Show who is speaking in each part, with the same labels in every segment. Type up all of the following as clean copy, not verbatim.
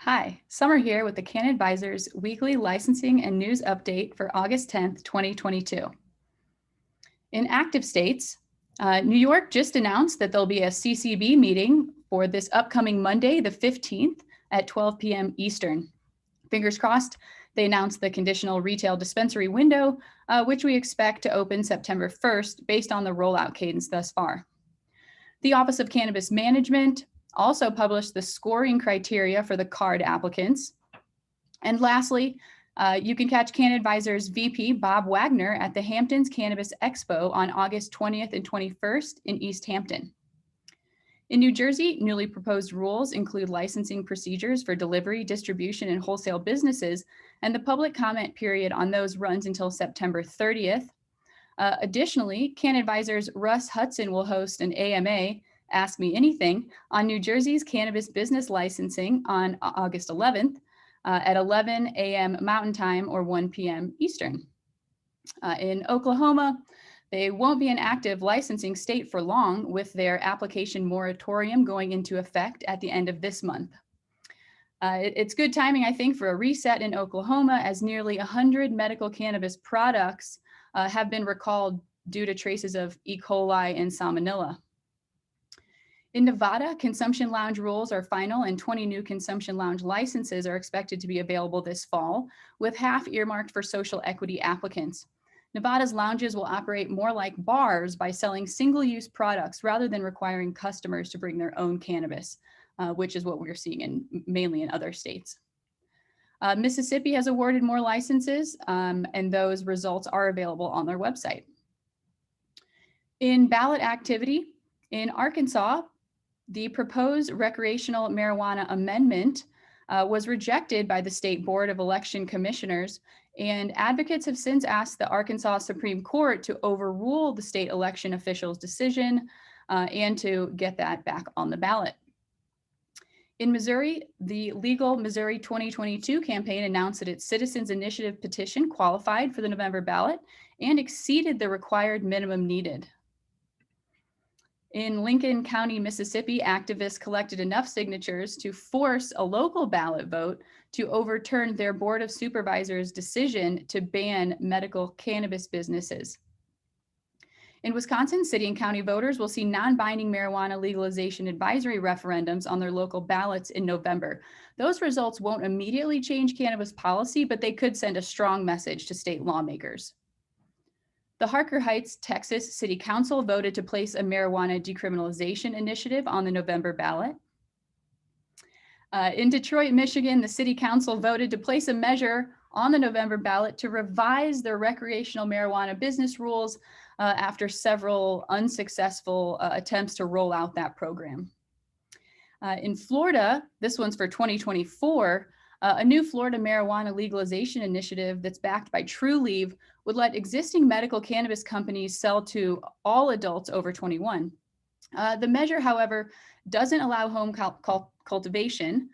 Speaker 1: Hi, Summer here with the Can Advisors weekly licensing and news update for August 10th, 2022. In active states, New York just announced that there'll be a CCB meeting for this upcoming Monday, the 15th at 12 p.m. Eastern. Fingers crossed, they announced the conditional retail dispensary window, which we expect to open September 1st based on the rollout cadence thus far. The Office of Cannabis Management also published the scoring criteria for the card applicants. And lastly, you can catch Can Advisors VP Bob Wagner at the Hamptons Cannabis Expo on August 20th and 21st in East Hampton. In New Jersey, newly proposed rules include licensing procedures for delivery, distribution, and wholesale businesses, and the public comment period on those runs until September 30th. Additionally, Can Advisors Russ Hudson will host an AMA, Ask Me Anything, on New Jersey's cannabis business licensing on August 11th at 11 a.m. Mountain Time or 1 p.m. Eastern. In Oklahoma, they won't be an active licensing state for long, with their application moratorium going into effect at the end of this month. It's good timing, I think, for a reset in Oklahoma, as nearly 100 medical cannabis products have been recalled due to traces of E. coli and salmonella. In Nevada, consumption lounge rules are final, and 20 new consumption lounge licenses are expected to be available this fall, with half earmarked for social equity applicants. Nevada's lounges will operate more like bars by selling single-use products rather than requiring customers to bring their own cannabis, which is what we're seeing mainly in other states. Mississippi has awarded more licenses, and those results are available on their website. In ballot activity, in Arkansas, the proposed recreational marijuana amendment was rejected by the State Board of Election Commissioners, and advocates have since asked the Arkansas Supreme Court to overrule the state election officials' decision and to get that back on the ballot. In Missouri, the Legal Missouri 2022 campaign announced that its Citizens Initiative petition qualified for the November ballot and exceeded the required minimum needed. In Lincoln County, Mississippi, activists collected enough signatures to force a local ballot vote to overturn their Board of Supervisors' decision to ban medical cannabis businesses. In Wisconsin, city and county voters will see non-binding marijuana legalization advisory referendums on their local ballots in November. Those results won't immediately change cannabis policy, but they could send a strong message to state lawmakers. The Harker Heights, Texas City Council voted to place a marijuana decriminalization initiative on the November ballot. In Detroit, Michigan, the City Council voted to place a measure on the November ballot to revise their recreational marijuana business rules after several unsuccessful attempts to roll out that program. In Florida, this one's for 2024, a new Florida marijuana legalization initiative that's backed by Trulieve would let existing medical cannabis companies sell to all adults over 21. The measure, however, doesn't allow home cultivation.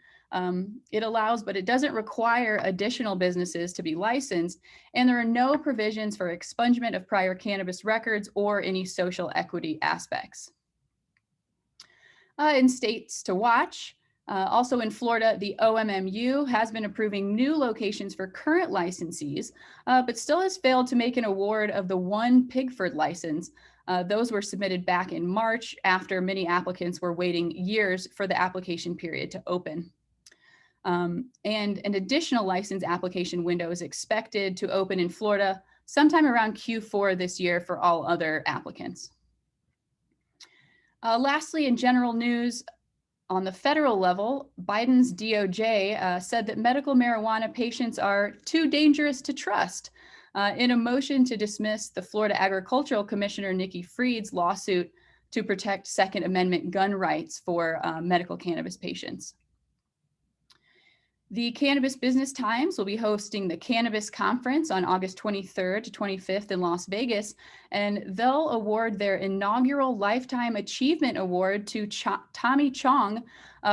Speaker 1: It allows, but it doesn't require additional businesses to be licensed, and there are no provisions for expungement of prior cannabis records or any social equity aspects. In states to watch, also in Florida, the OMMU has been approving new locations for current licensees, but still has failed to make an award of the one Pigford license. Those were submitted back in March after many applicants were waiting years for the application period to open. And an additional license application window is expected to open in Florida sometime around Q4 this year for all other applicants. Lastly, in general news, on the federal level, Biden's DOJ said that medical marijuana patients are too dangerous to trust in a motion to dismiss the Florida Agricultural Commissioner Nikki Fried's lawsuit to protect Second Amendment gun rights for medical cannabis patients. The Cannabis Business Times will be hosting the Cannabis Conference on August 23rd to 25th in Las Vegas, and they'll award their inaugural Lifetime Achievement Award to Tommy Chong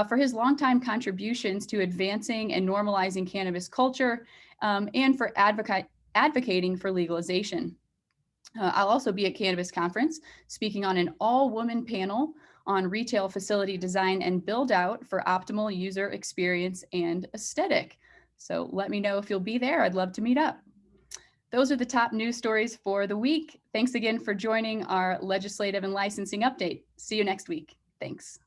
Speaker 1: for his longtime contributions to advancing and normalizing cannabis culture and for advocating for legalization. I'll also be at Cannabis Conference speaking on an all-woman panel on retail facility design and build out for optimal user experience and aesthetic. So let me know if you'll be there. I'd love to meet up. Those are the top news stories for the week. Thanks again for joining our legislative and licensing update. See you next week. Thanks.